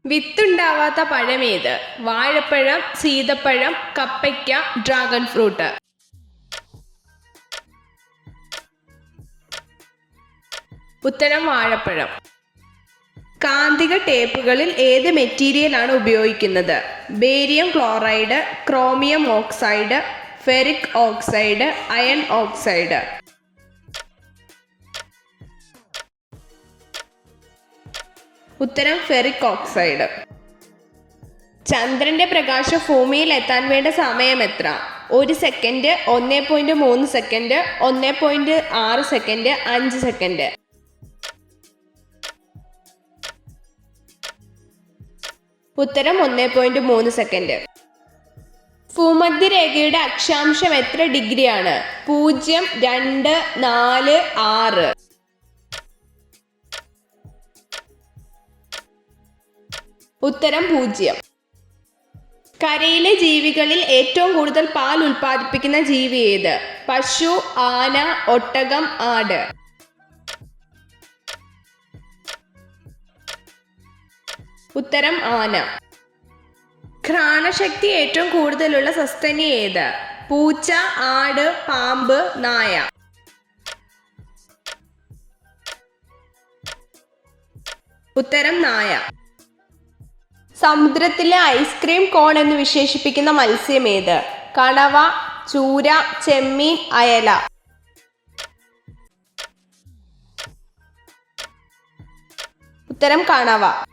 വിത്തുണ്ടാവാത്ത പഴമേത്? വാഴപ്പഴം, സീതപ്പഴം, കപ്പയ്ക്ക, dragon fruit. ഉത്തരം വാഴപ്പഴം. കാന്തിക ടേപ്പുകളിൽ ഏത് മെറ്റീരിയലാണ് ഉപയോഗിക്കുന്നത്? Barium chloride, chromium oxide, ferric oxide, iron oxide. ഉത്തരം ഫെറിക് ഓക്സൈഡ്. ചന്ദ്രന്റെ പ്രകാശം ഭൂമിയിൽ എത്താൻ വേണ്ട സമയം എത്ര? 1 സെക്കൻഡ്, 1.3 സെക്കൻഡ്, 1.6 സെക്കൻഡ്, 5 സെക്കൻഡ്. ഉത്തരം 1.3 സെക്കൻഡ്. ഭൂമധ്യരേഖയുടെ അക്ഷാംശം എത്ര ഡിഗ്രിയാണ്? 0, 2, 4, 6. ഉത്തരം 0. കരയിലെ ജീവികളിൽ ഏറ്റവും കൂടുതൽ പാൽ ഉൽപ്പാദിപ്പിക്കുന്ന ജീവി ഏത്? പശു, ആന, ഒട്ടകം, ആട്. ഉത്തരം ആന. ഘ്രാണശക്തി ഏറ്റവും കൂടുതലുള്ള സസ്തനി ഏത്? പൂച്ച, ആട്, പാമ്പ്, നായ. ഉത്തരം നായ. സമുദ്രത്തിലെ ഐസ്ക്രീം കോൺ എന്ന് വിശേഷിപ്പിക്കുന്ന മത്സ്യം ഏത്? കണവ, ചൂര, ചെമ്മീൻ, അയല. ഉത്തരം കണവ.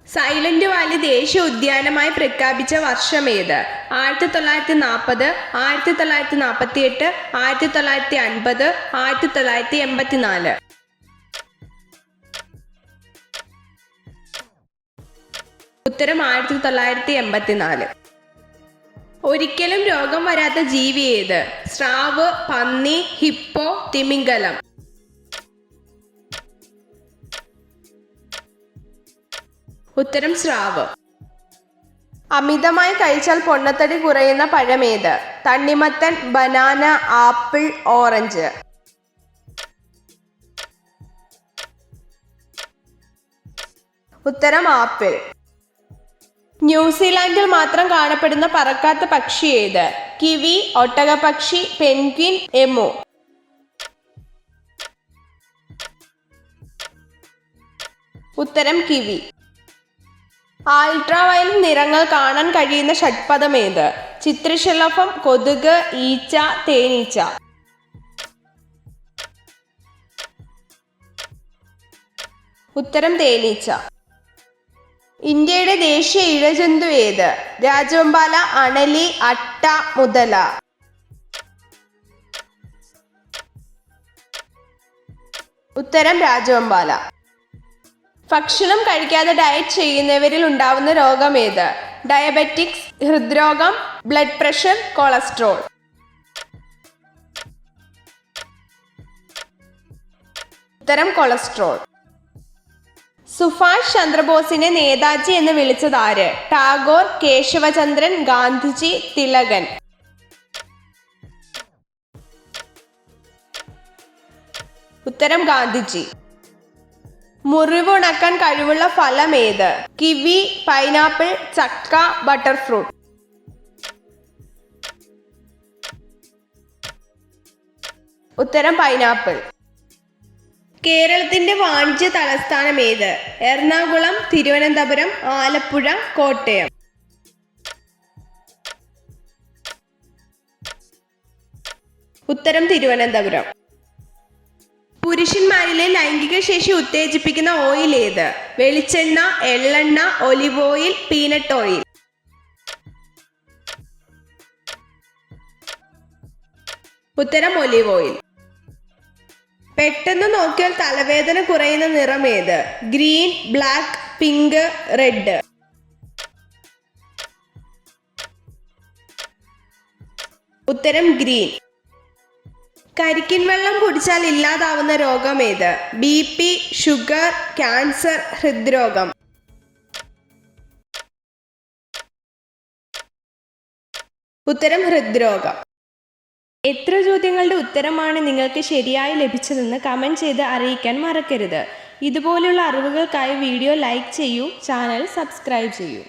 സൈലന്റ് വാലി ദേശീയ ഉദ്യാനമായി പ്രഖ്യാപിച്ച വർഷം ഏത്? 1940, 1948, 1950, 1984. ഉത്തരം 1984. ഒരിക്കലും രോഗം വരാത്ത ജീവി ഏത്? സ്രാവ്, പന്നി, ഹിപ്പോ, തിമിംഗലം. ഉത്തരം സ്രാവ്. അമിതമായി കഴിച്ചാൽ പൊണ്ണത്തടി കുറയുന്ന പഴമേത്? തണ്ണിമത്തൻ, ബനാന, ആപ്പിൾ, ഓറഞ്ച്. ഉത്തരം ആപ്പിൾ. ന്യൂസിലാൻഡിൽ മാത്രം കാണപ്പെടുന്ന പറക്കാത്ത പക്ഷി ഏത്? കിവി, ഒട്ടകപക്ഷി, പെൻഗ്വിൻ, എമു. ഉത്തരം കിവി. അൾട്രാവയലറ്റ് നിറങ്ങൾ കാണാൻ കഴിയുന്ന ഷഡ്പദം ഏത്? ചിത്രശലഭം, കൊതുക്, ഈച്ച, തേനീച്ച. ഉത്തരം തേനീച്ച. ഇന്ത്യയുടെ ദേശീയ ഇഴജന്തു ഏത്? രാജവെമ്പാല, അണലി, അട്ട, മുതല. ഉത്തരം രാജവെമ്പാല. ഭക്ഷണം കഴിക്കാതെ ഡയറ്റ് ചെയ്യുന്നവരിൽ ഉണ്ടാവുന്ന രോഗം ഏത്? ഡയബറ്റിക്സ്, ഹൃദ്രോഗം, ബ്ലഡ് പ്രഷർ, കൊളസ്ട്രോൾ. ഉത്തരം കൊളസ്ട്രോൾ. സുഭാഷ് ചന്ദ്രബോസിനെ നേതാജി എന്ന് വിളിച്ചതാര്? ടാഗോർ, കേശവചന്ദ്രൻ, ഗാന്ധിജി, തിലകൻ. ഉത്തരം ഗാന്ധിജി. മുറിവുണക്കാൻ കഴിവുള്ള ഫലം ഏത്? കിവി, പൈനാപ്പിൾ, ചക്ക, ബട്ടർ ഫ്രൂട്ട്. ഉത്തരം പൈനാപ്പിൾ. കേരളത്തിന്റെ വാണിജ്യ തലസ്ഥാനം ഏത്? എറണാകുളം, തിരുവനന്തപുരം, ആലപ്പുഴ, കോട്ടയം. ഉത്തരം തിരുവനന്തപുരം. പുരുഷന്മാരിലെ ലൈംഗിക ശേഷി ഉത്തേജിപ്പിക്കുന്ന ഓയിൽ ഏത്? വെളിച്ചെണ്ണ, എള്ളെണ്ണ, ഒലിവ് ഓയിൽ, പീനട്ട് ഓയിൽ. ഉത്തരം ഒലിവ് ഓയിൽ. പെട്ടെന്ന് നോക്കിയാൽ തലവേദന കുറയുന്ന നിറം ഏത്? Green, black, pink, red. ഉത്തരം ഗ്രീൻ. കരിക്കിൻ വെള്ളം കുടിച്ചാൽ ഇല്ലാതാവുന്ന രോഗം ഏത്? BP, ഷുഗർ, ക്യാൻസർ, ഹൃദ്രോഗം. ഉത്തരം ഹൃദ്രോഗം. എത്ര ചോദ്യങ്ങളുടെ ഉത്തരമാണ് നിങ്ങൾക്ക് ശരിയായി ലഭിച്ചതെന്ന് കമൻറ്റ് ചെയ്ത് അറിയിക്കാൻ മറക്കരുത്. ഇതുപോലുള്ള അറിവുകൾക്കായി വീഡിയോ ലൈക്ക് ചെയ്യൂ, ചാനൽ സബ്സ്ക്രൈബ് ചെയ്യൂ.